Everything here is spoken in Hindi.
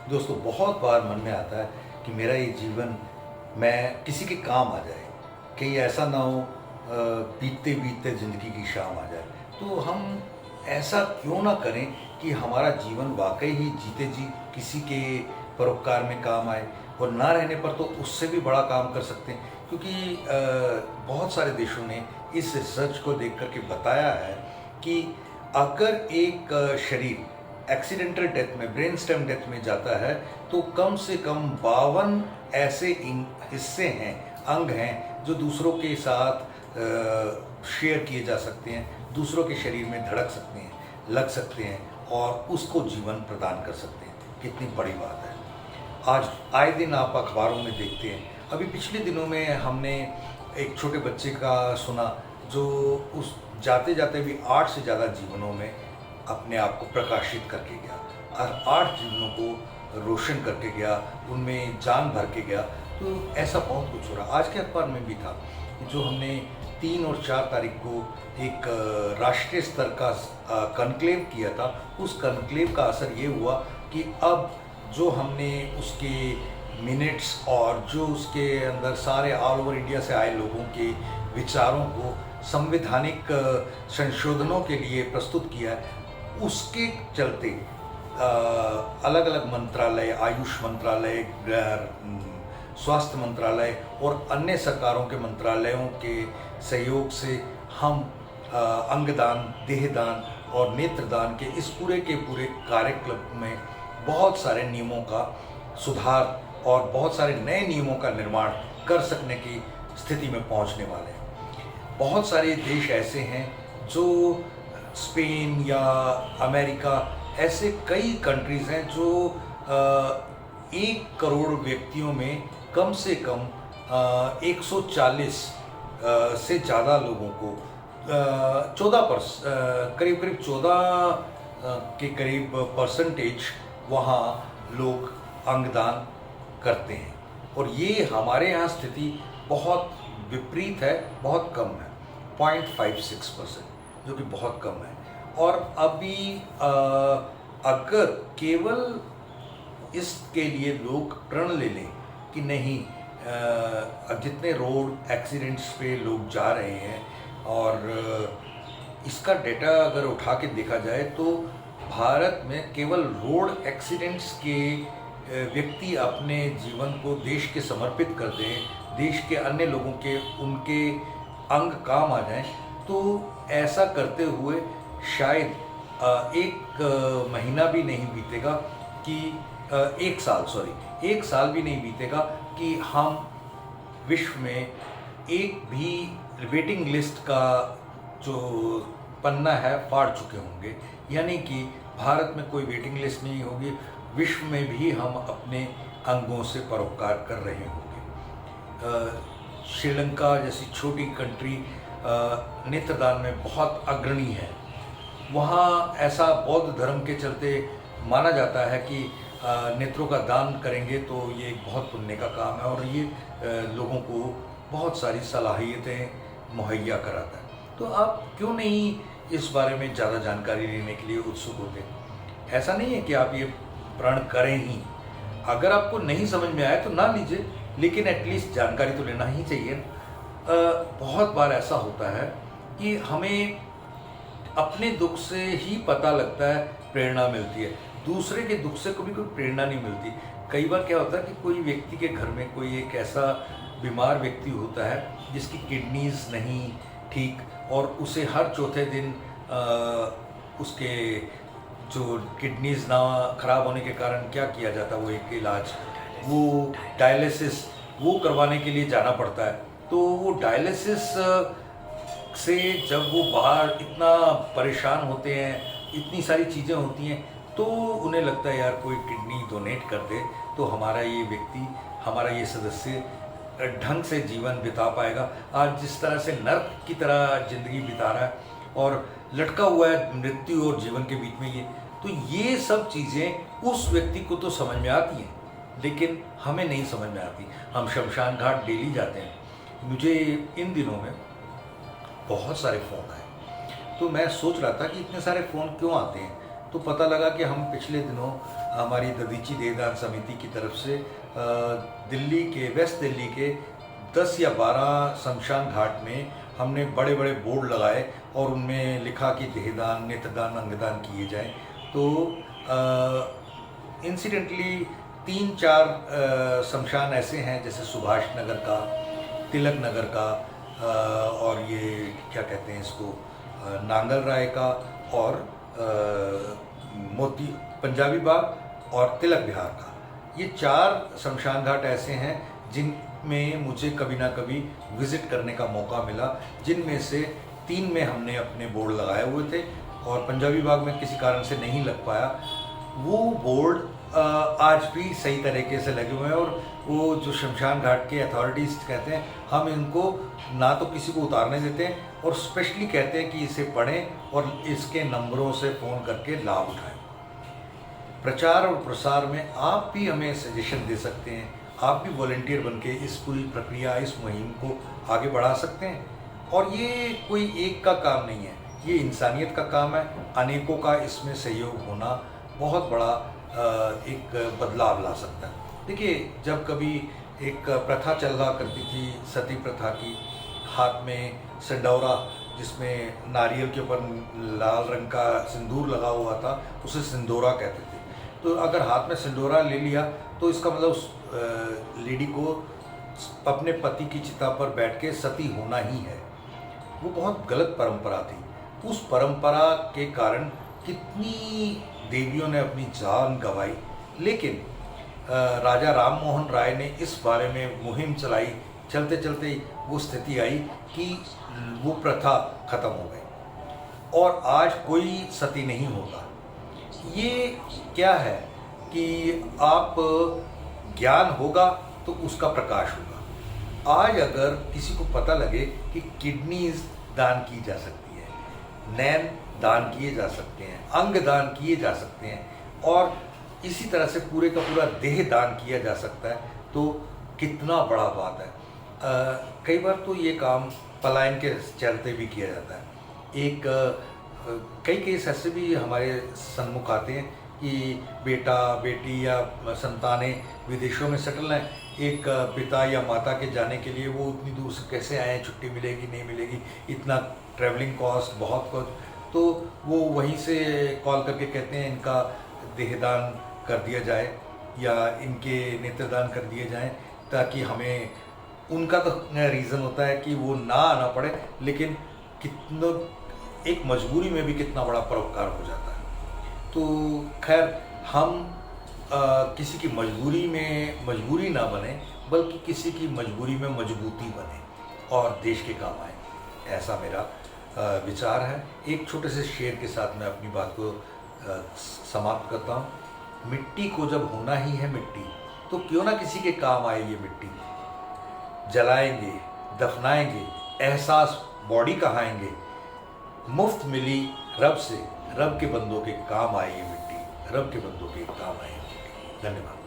दोस्तों, बहुत बार मन में आता है कि मेरा ये जीवन मैं किसी के काम आ जाए। कहीं ऐसा ना हो बीतते बीतते ज़िंदगी की शाम आ जाए। तो हम ऐसा क्यों ना करें कि हमारा जीवन वाकई ही जीते जी किसी के परोपकार में काम आए, और ना रहने पर तो उससे भी बड़ा काम कर सकते हैं। क्योंकि बहुत सारे देशों ने इस रिसर्च को देख कर के बताया है कि अगर एक शरीर एक्सीडेंटल डेथ में, ब्रेन स्टेम डेथ में जाता है, तो कम से कम 52 ऐसे हिस्से हैं, अंग हैं, जो दूसरों के साथ शेयर किए जा सकते हैं, दूसरों के शरीर में धड़क सकते हैं, लग सकते हैं और उसको जीवन प्रदान कर सकते हैं। कितनी बड़ी बात है। आज आए दिन आप अखबारों में देखते हैं। अभी पिछले दिनों में हमने एक छोटे बच्चे का सुना, जो उस जाते जाते भी 8 से ज़्यादा जीवनों में अपने आप को प्रकाशित करके गया, और 8 जीवनों को रोशन करके गया, उनमें जान भर के गया। तो ऐसा बहुत कुछ हो रहा। आज के अखबार में भी था, जो हमने 3 और 4 तारीख को एक राष्ट्रीय स्तर का कॉन्क्लेव किया था। उस कॉन्क्लेव का असर ये हुआ कि अब जो हमने उसके मिनट्स और जो उसके अंदर सारे ऑल ओवर इंडिया से आए लोगों के विचारों को संवैधानिक संशोधनों के लिए प्रस्तुत किया है, उसके चलते अलग अलग मंत्रालय, आयुष मंत्रालय, स्वास्थ्य मंत्रालय और अन्य सरकारों के मंत्रालयों के सहयोग से हम अंगदान, देहदान और नेत्रदान के इस पूरे के पूरे कार्यक्रम में बहुत सारे नियमों का सुधार और बहुत सारे नए नियमों का निर्माण कर सकने की स्थिति में पहुंचने वाले हैं। बहुत सारे देश ऐसे हैं जो स्पेन या अमेरिका, ऐसे कई कंट्रीज़ हैं जो 1 करोड़ व्यक्तियों में कम से कम 140 से ज़्यादा लोगों को 14 करीब करीब 14 के करीब परसेंटेज वहाँ लोग अंगदान करते हैं। और ये हमारे यहाँ स्थिति बहुत विपरीत है, बहुत कम है, 0.56%, जो कि बहुत कम है। और अभी अगर केवल इसके लिए लोग प्रण ले लें कि नहीं, जितने रोड एक्सीडेंट्स पे लोग जा रहे हैं, और इसका डेटा अगर उठा के देखा जाए तो भारत में केवल रोड एक्सीडेंट्स के व्यक्ति अपने जीवन को देश के समर्पित कर दें, देश के अन्य लोगों के उनके अंग काम आ जाएं, तो ऐसा करते हुए शायद 1 महीना भी नहीं बीतेगा कि 1 साल भी नहीं बीतेगा कि हम विश्व में एक भी वेटिंग लिस्ट का जो पन्ना है फाड़ चुके होंगे। यानी कि भारत में कोई वेटिंग लिस्ट नहीं होगी, विश्व में भी हम अपने अंगों से परोपकार कर रहे होंगे। श्रीलंका जैसी छोटी कंट्री नेत्रदान में बहुत अग्रणी है। वहाँ ऐसा बौद्ध धर्म के चलते माना जाता है कि नेत्रों का दान करेंगे तो ये एक बहुत पुण्य का काम है, और ये लोगों को बहुत सारी सलाहियतें मुहैया कराता है। तो आप क्यों नहीं इस बारे में ज़्यादा जानकारी लेने के लिए उत्सुक होते? ऐसा नहीं है कि आप ये प्रण करें ही। अगर आपको नहीं समझ में आए तो ना लीजिए, लेकिन एटलीस्ट जानकारी तो लेना ही चाहिए। बहुत बार ऐसा होता है कि हमें अपने दुख से ही पता लगता है, प्रेरणा मिलती है। दूसरे के दुख से कभी कोई प्रेरणा नहीं मिलती। कई बार क्या होता है कि कोई व्यक्ति के घर में कोई एक ऐसा बीमार व्यक्ति होता है जिसकी किडनीज नहीं ठीक, और उसे हर चौथे दिन उसके जो किडनीज ना खराब होने के कारण क्या किया जाता है, वो एक इलाज, वो डायलिसिस, वो करवाने के लिए जाना पड़ता है। तो वो डायलिसिस से जब वो बाहर इतना परेशान होते हैं, इतनी सारी चीज़ें होती हैं, तो उन्हें लगता है यार कोई किडनी डोनेट कर दे तो हमारा ये व्यक्ति, हमारा ये सदस्य ढंग से जीवन बिता पाएगा। आज जिस तरह से नर्क की तरह ज़िंदगी बिता रहा है और लटका हुआ है मृत्यु और जीवन के बीच में, तो ये सब चीज़ें उस व्यक्ति को तो समझ में आती हैं, लेकिन हमें नहीं समझ में आती। हम शमशान घाट डेली जाते हैं। मुझे इन दिनों में बहुत सारे फ़ोन आए, तो मैं सोच रहा था कि इतने सारे फ़ोन क्यों आते हैं। तो पता लगा कि हम पिछले दिनों हमारी दधीची देहदान समिति की तरफ से दिल्ली के, वेस्ट दिल्ली के 10 या 12 शमशान घाट में हमने बड़े बड़े बोर्ड लगाए और उनमें लिखा कि देहदान, नेत्रदान, अंगदान किए जाएं। तो इंसिडेंटली 3-4 शमशान ऐसे हैं, जैसे सुभाष नगर का, तिलक नगर का, और ये क्या कहते हैं इसको, नांगल राय का, और मोती पंजाबी बाग और तिलक विहार का। ये 4 शमशान घाट ऐसे हैं जिनमें मुझे कभी ना कभी विज़िट करने का मौका मिला, जिनमें से 3 में हमने अपने बोर्ड लगाए हुए थे और पंजाबी बाग में किसी कारण से नहीं लग पाया। वो बोर्ड आज भी सही तरीके से लगे हुए हैं और वो जो शमशान घाट के अथॉरिटीज़ कहते हैं, हम इनको ना तो किसी को उतारने देते हैं और स्पेशली कहते हैं कि इसे पढ़ें और इसके नंबरों से फ़ोन करके लाभ उठाएं। प्रचार और प्रसार में आप भी हमें सजेशन दे सकते हैं, आप भी वॉलंटियर बनके इस पूरी प्रक्रिया, इस मुहिम को आगे बढ़ा सकते हैं। और ये कोई एक का काम नहीं है, ये इंसानियत का काम है। अनेकों का इसमें सहयोग होना बहुत बड़ा एक बदलाव ला सकता है। देखिए, जब कभी एक प्रथा चल रहा करती थी, सती प्रथा की, हाथ में सिंदूरा जिसमें नारियल के ऊपर लाल रंग का सिंदूर लगा हुआ था, उसे सिंदूरा कहते थे। तो अगर हाथ में सिंदूरा ले लिया तो इसका मतलब उस लेडी को अपने पति की चिता पर बैठ के सती होना ही है। वो बहुत गलत परंपरा थी। उस परंपरा के कारण कितनी देवियों ने अपनी जान गंवाई, लेकिन राजा राम मोहन राय ने इस बारे में मुहिम चलाई। चलते चलते वो स्थिति आई कि वो प्रथा खत्म हो गई और आज कोई सती नहीं होता। ये क्या है कि आप ज्ञान होगा तो उसका प्रकाश होगा। आज अगर किसी को पता लगे कि किडनीज दान की जा सकती है, नैन दान किए जा सकते हैं, अंग दान किए जा सकते हैं और इसी तरह से पूरे का पूरा देह दान किया जा सकता है, तो कितना बड़ा बात है। कई बार तो ये काम पलायन के चलते भी किया जाता है। कई केस ऐसे भी हमारे सन्मुख आते हैं कि बेटा, बेटी या संतानें विदेशों में सेटल हैं। एक पिता या माता के जाने के लिए वो इतनी दूर से कैसे आए, छुट्टी मिलेगी नहीं मिलेगी, इतना ट्रैवलिंग कॉस्ट, बहुत कुछ, तो वो वहीं से कॉल करके कहते हैं इनका देहदान कर दिया जाए या इनके नेत्रदान कर दिए जाएं, ताकि हमें, उनका तो रीज़न होता है कि वो ना आना पड़े, लेकिन कितना एक मजबूरी में भी कितना बड़ा परोपकार हो जाता है। तो खैर, हम किसी की मजबूरी ना बने, बल्कि किसी की मजबूरी में मजबूती बने और देश के काम आए, ऐसा मेरा विचार है। एक छोटे से शेर के साथ मैं अपनी बात को समाप्त करता हूँ। मिट्टी को जब होना ही है मिट्टी, तो क्यों ना किसी के काम आए ये मिट्टी। जलाएंगे, दफनाएंगे, एहसास बॉडी कहाएंगे, मुफ्त मिली रब से, रब के बंदों के काम आए ये मिट्टी, रब के बंदों के काम आए ये मिट्टी। धन्यवाद।